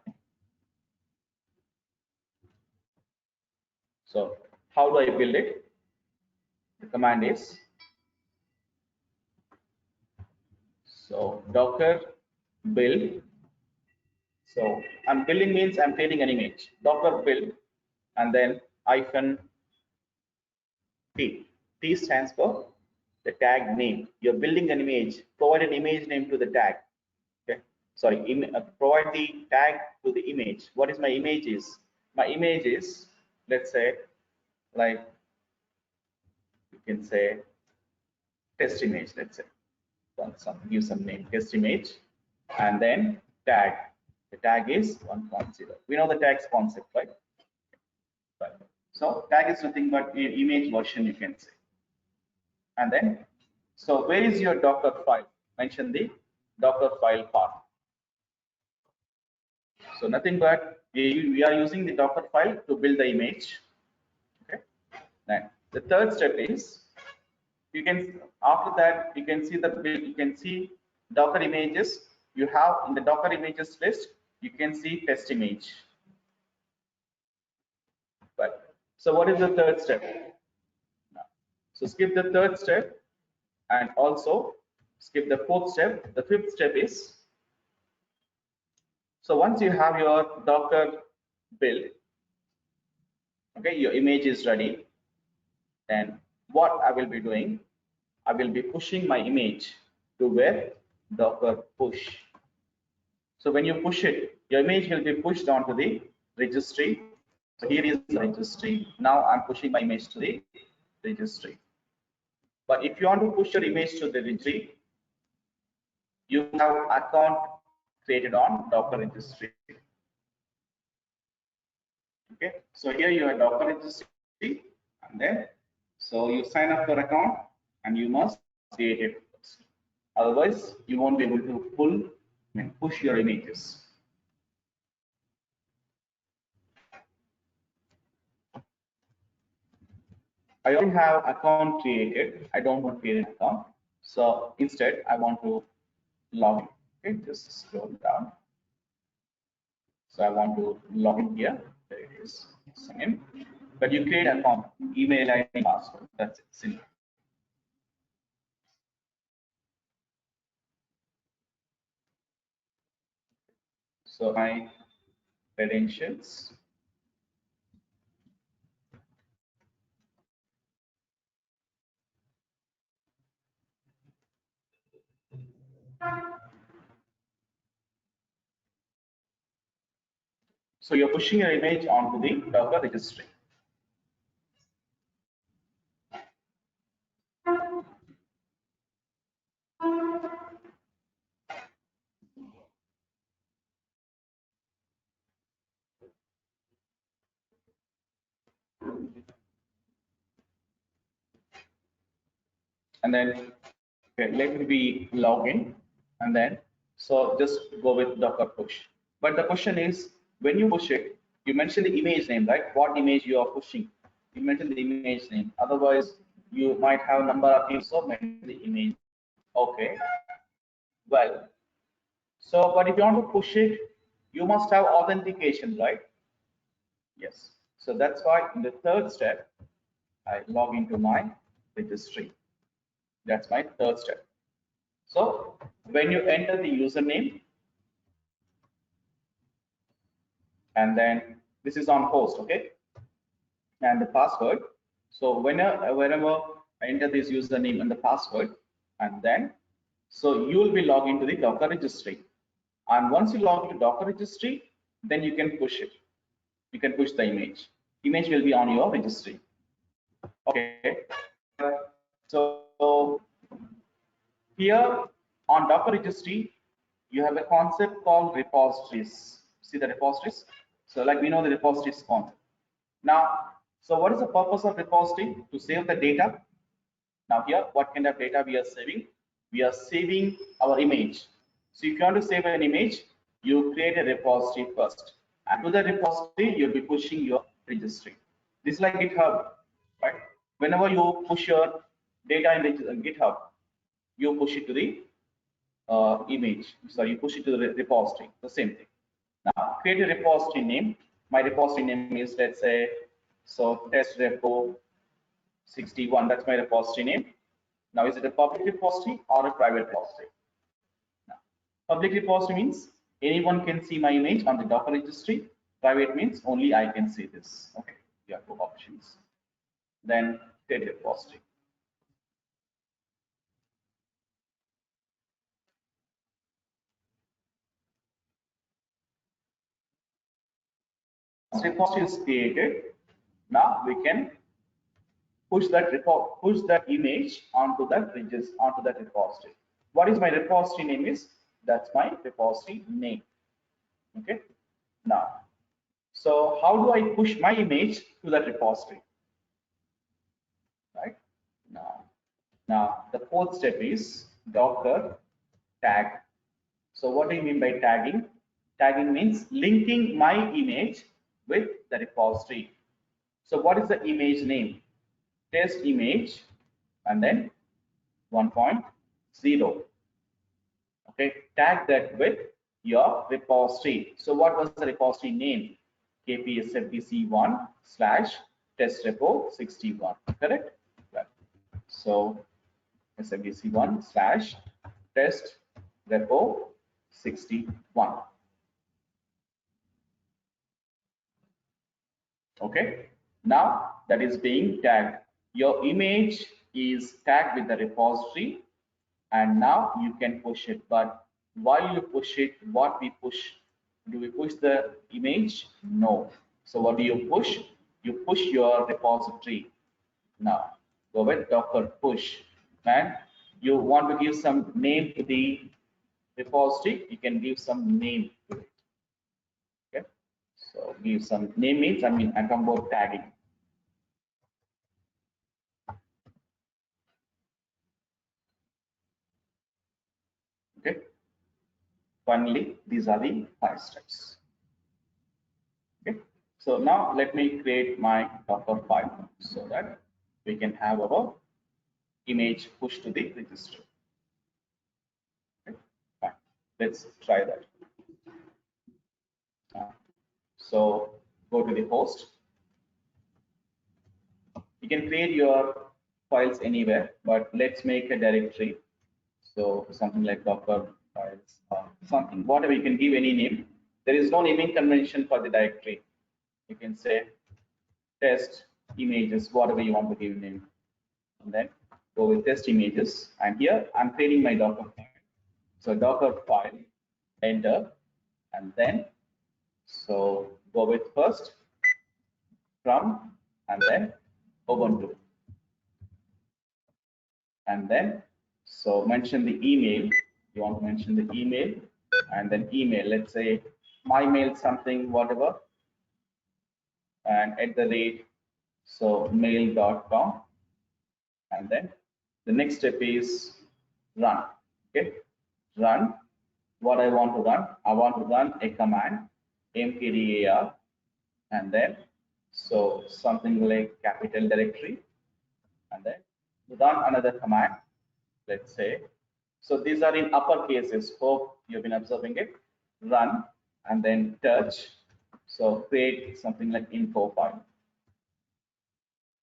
So how do I build it? The command is docker build. So I'm building means I'm creating an image. Docker build, and then -t. T stands for the tag name. You're building an image. Provide an image name to the tag. Okay. Sorry. Provide the tag to the image. What is my image is? My image is, let's say, like you can say test image. Let's say. Give some name, test image, and then tag. The tag is 1.0. We know the tags concept, right? So tag is nothing but an image version, you can say. And then, so where is your Docker file? Mention the Docker file part. So nothing but we are using the Docker file to build the image. Okay. Then the third step is, you can, after that you can see the build, you can see Docker images. You have in the Docker images list, you can see test image. But so what is the third step? So skip the third step, and also skip the fourth step. The fifth step is, so once you have your Docker build, okay, your image is ready, then what I will be doing, I will be pushing my image to where? Docker push. So when you push it, your image will be pushed onto the registry. So here is the registry. Now I'm pushing my image to the registry. But if you want to push your image to the registry, you have account created on Docker registry. Okay, so here you have Docker registry, and then so you sign up for account, and you must create it first. Otherwise, you won't be able to pull and push your images. I already have account created. I don't want to create an account. So instead, I want to log in. Okay, just scroll down. So I want to log in here. There it is. Sign in. But you create an account, email ID, password. That's it. Simple. So my credentials. So you're pushing your image onto the Docker registry. And then okay, let me be login, and then so just go with Docker push. But the question is, when you push it, you mention the image name, right? What image you are pushing? You mention the image name. Otherwise, you might have number of users, so mention the image Okay, well, so but if you want to push it, you must have authentication, right? Yes. So that's why in the third step, I log into my registry. That's my third step. So when you enter the username, and then this is on host, okay, and the password. So whenever I enter this username and the password, and then so you will be logged into the Docker registry. And once you log into Docker registry, then you can push it. You can push the image. Image will be on your registry. Okay. So here on Docker registry, you have a concept called repositories. See the repositories? So like we know the repositories concept. Now, so what is the purpose of repository? To save the data. Now here, what kind of data we are saving? We are saving our image. So if you want to save an image, you create a repository first. And to the repository, you'll be pushing your registry. This is like GitHub, right? Whenever you push your data in the GitHub, you push it to the image. So you push it to the repository, the same thing. Now create a repository name. My repository name is, let's say, so test repo 61. That's my repository name. Now is it a public repository or a private repository? Now, public repository means anyone can see my image on the Docker registry. Private means only I can see this. Okay, you have two options. Then create a repository. Once repository is created, now we can push that image onto that repository. What is my repository name is? That's my repository name. Okay. Now, so how do I push my image to that repository? Right. Now the fourth step is Docker tag. So what do you mean by tagging? Tagging means linking my image with the repository. So what is the image name? Test image and then 1.0. Okay, tag that with your repository. So what was the repository name? kpsfdc1 slash test repo 61, correct? Right. So sfdc1 slash test repo 61. Okay, now that is being tagged. Your image is tagged with the repository, and now you can push it. But while you push it, what we push? Do we push the image? No. So what do you push? You push your repository. Now go with Docker push, and you want to give some name to the repository, you can give some name to it. Okay, so give some name means, I mean, I'm talking about tagging. Okay, finally, these are the 5 steps. Okay, so now let me create my Docker file so that we can have our image pushed to the registry. Okay, fine. Let's try that. So go to the host. You can create your files anywhere, but let's make a directory. So something like Docker files, something, whatever, you can give any name. There is no naming convention for the directory. You can say test images, whatever you want to give name, and then go with test images. And here I'm creating my Docker file. So Docker file, enter, and then so go with first from, and then Ubuntu, and then so mention the email. You want to mention the email, and then email. Let's say my mail something whatever, and at the rate so mail.com, and then the next step is run. Okay, run. What I want to run? I want to run a command mkdir, and then so something like capital directory, and then run another command. Let's say So these are in upper cases. Hope you've been observing it. Run and then touch. So create something like info file.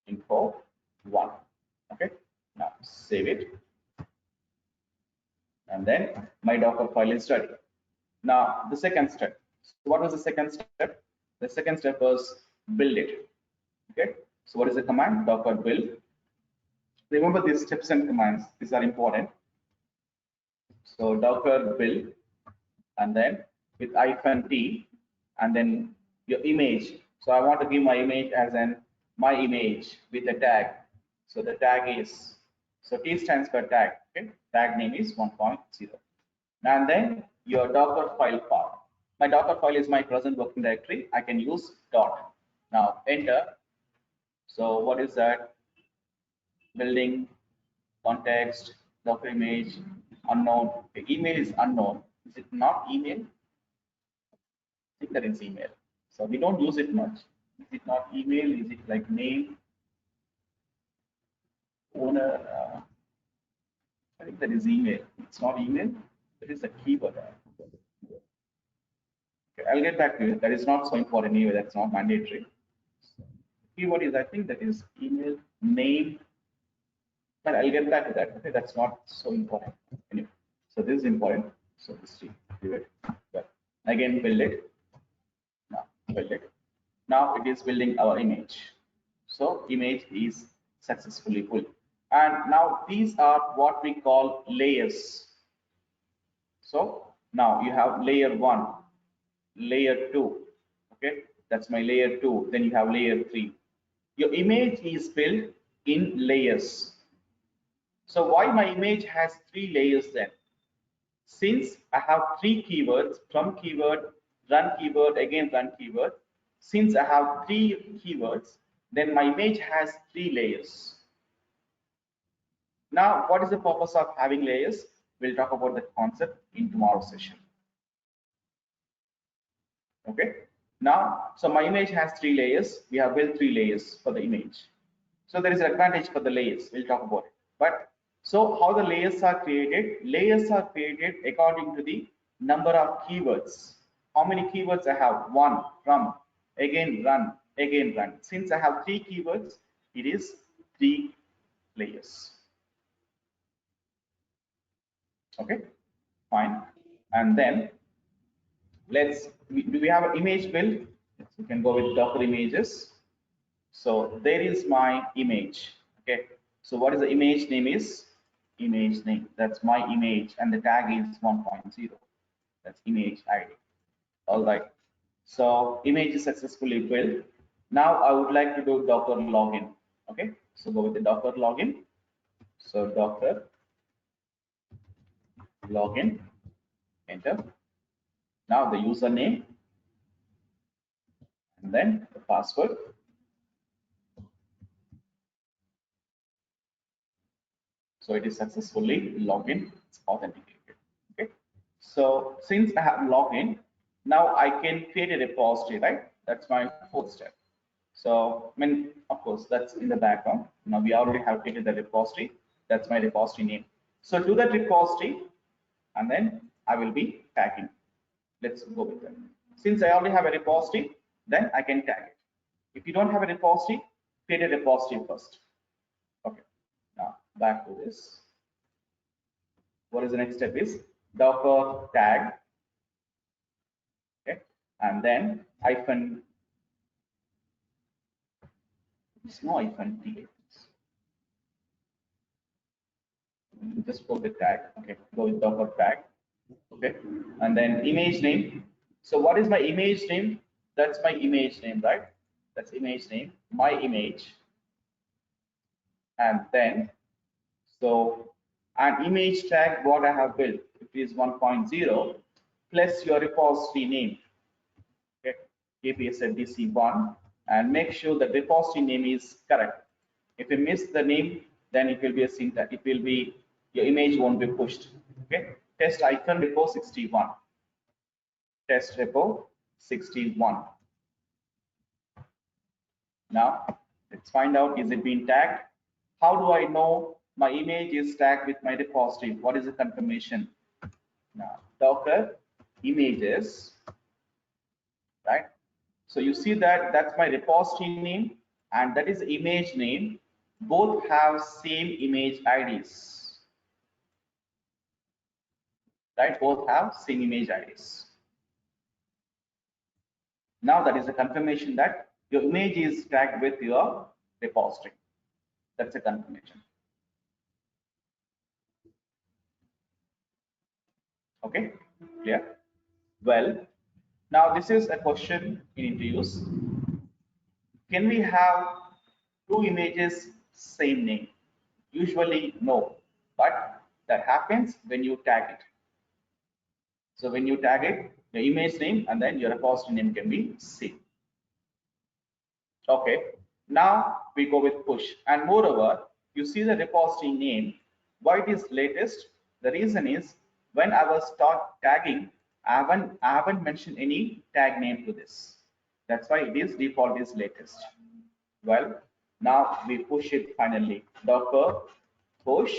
Info 1. Okay. Now save it. And then my Docker file is ready. Now the second step. So what was the second step? The second step was build it. Okay. So what is the command? Docker build. Remember these steps and commands. These are important. So Docker build, and then with -t, and then your image. So I want to give my image as an my image with a tag. So the tag is, so T stands for tag. Okay. Tag name is 1.0. And then your Docker file path. My Docker file is my present working directory. I can use dot. Now enter. So what is that? Building, context, Docker image, unknown. The email is unknown. Is it not email? I think that is email. So we don't use it much. Is it not email? Is it like name, owner? I think that is email. It's not email. It is a keyword. Okay, I'll get back to you. That is not so important anyway. That's not mandatory. Keyword is, I think that is email, name, but I'll get back to that. Okay, that's not so important. Anyway, so this is important. So this keyword. But again, build it. Now build it. Now it is building our image. So image is successfully built. And now these are what we call layers. So now you have layer 1, layer 2. Okay, that's my layer 2. Then you have layer 3. Your image is built in layers. So why my image has 3 layers then? Since I have 3 keywords, from keyword, run keyword, again run keyword. Since I have 3 keywords, then my image has 3 layers. Now, what is the purpose of having layers? We'll talk about the concept in tomorrow's session. Okay. Now, so my image has 3 layers. We have built 3 layers for the image. So there is an advantage for the layers. We'll talk about it. But so how the layers are created? Layers are created according to the number of keywords. How many keywords I have? 1, from, again run, again run. Since I have 3 keywords, it is 3 layers. Okay, fine. And then do we have an image build? Yes, we can go with Docker images. So there is my image. Okay, so what is the image name is? Image name. That's my image, and the tag is 1.0. That's image ID. All right. So image is successfully built. Now I would like to do Docker login. Okay, so go with the Docker login. So Docker login, enter. Now the username, and then the password. So it is successfully logged in, it's authenticated. Okay. So since I have logged in, now I can create a repository, right? That's my 4th step. So I mean, of course, that's in the background. Now we already have created the repository. That's my repository name. So do that repository, and then I will be tagging. Let's go with that. Since I already have a repository, then I can tag it. If you don't have a repository, create a repository first. Okay. Now back to this. What is the next step is Docker tag. Okay. And then hyphen. It's no hyphen t. Just put the tag. Okay. Go with Docker tag. Okay. And then image name. So what is my image name? That's my image name, right? That's image name, my image. And then, so an image tag, what I have built, it is 1.0 plus your repository name. Okay, kpsfdc1, and make sure the repository name is correct. If you miss the name, then it will be a syntax. It will be, your image won't be pushed. Okay, test icon repo 61. Test repo 61. Now let's find out, is it being tagged? How do I know my image is tagged with my repository. What is the confirmation? Now, Docker images, right? So you see that that's my repository name and that is image name. Both have same image IDs, right? Both have same image IDs. Now that is a confirmation that your image is tagged with your repository. That's a confirmation. Okay, clear? Well, now this is a question in interviews. Can we have two images, same name? Usually no, but that happens when you tag it. So when you tag it, the image name and then your repository name can be same. Okay, now we go with push. And moreover, you see the repository name, why it is latest? The reason is when I was start tagging, I haven't mentioned any tag name to this. That's why it is default is latest. Well, now we push it finally. Docker push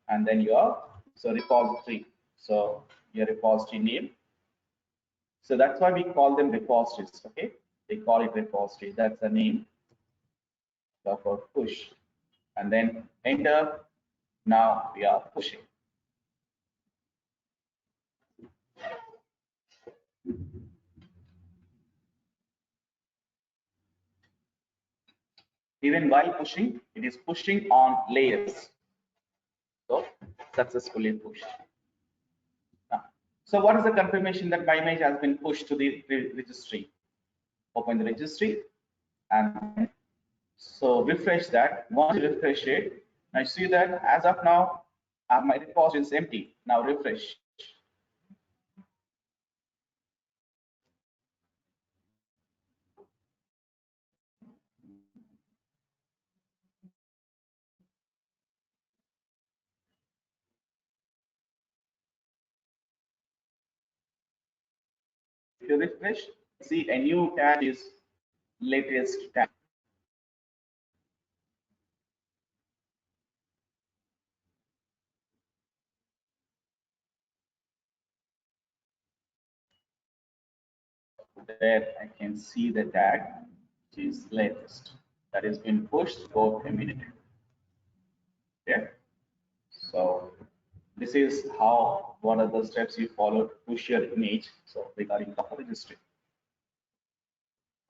and then your repository. So your repository name. So that's why we call them repositories. Okay, they call it repository. That's the name. Docker push and then enter. Now we are pushing. Even while pushing, it is pushing on layers. So successfully pushed. So what is the confirmation that my image has been pushed to the registry? Open the registry and so refresh that. Once you refresh it, I see that as of now, my repository is empty. Now refresh. If you refresh, see a new tag is latest tag. There I can see the tag which is latest that has been pushed for a minute. Okay, so this is how one of the steps you follow to push your image. So regarding Docker registry.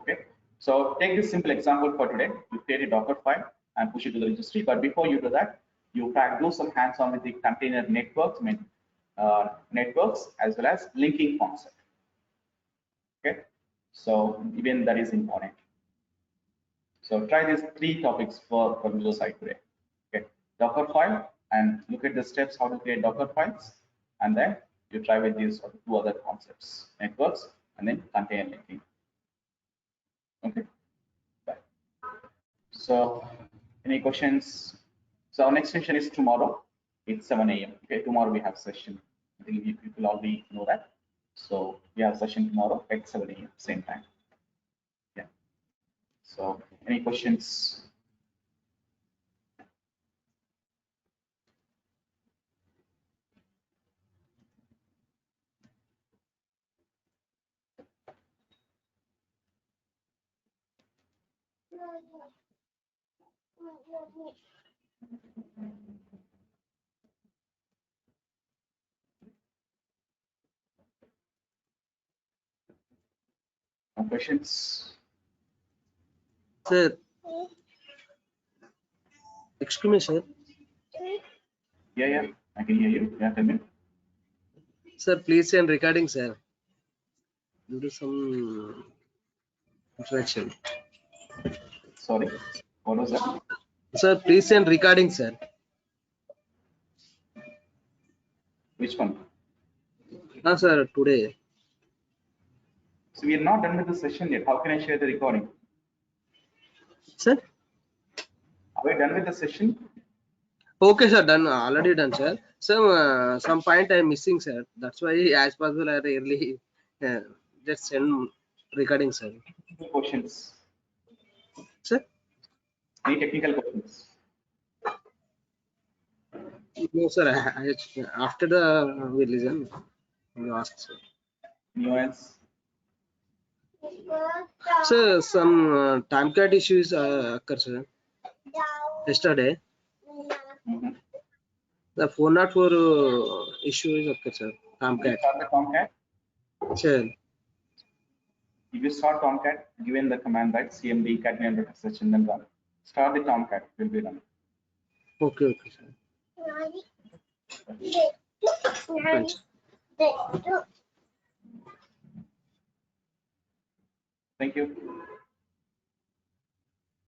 Okay, so take this simple example for today. You create a Docker file and push it to the registry. But before you do that, you do some hands-on with the container networks, networks as well as linking concept. Okay, so even that is important. So try these three topics from your side today. Okay, Docker file and look at the steps how to create Docker files, and then you try with these two other concepts, networks and then container linking. Okay, bye. So any questions? So our next session is tomorrow. It's 7 a.m. Okay, tomorrow we have session. I think you people already know that. So we have session tomorrow at 7 a.m. same time. Yeah. So any questions? No questions? Sir, excuse me, sir. Yeah, I can hear you. Yeah, tell me. Sir, please send recording, sir. Due to some interaction. Sorry, what was that? Sir, please send recording, sir. Which one? Sir, today. So we are not done with the session yet. How can I share the recording? Sir? Are we done with the session? Okay, sir, done. Already done, sir. So, some point I'm missing, sir. That's why, as possible, I really just send recording, sir. Questions? Sir? Any technical questions? No, sir. After the revision, you ask, sir. Nuance. Sir, some Tomcat issues occur, sir. Yesterday, Mhm. the 404 issue is occur, sir. Tomcat. Start the Tomcat. Sir, If you start Tomcat, given the command right, cmd cat9.sh and then run. Start the Tomcat, will be run. okay, okay, sir. Fine, sir. Thank you.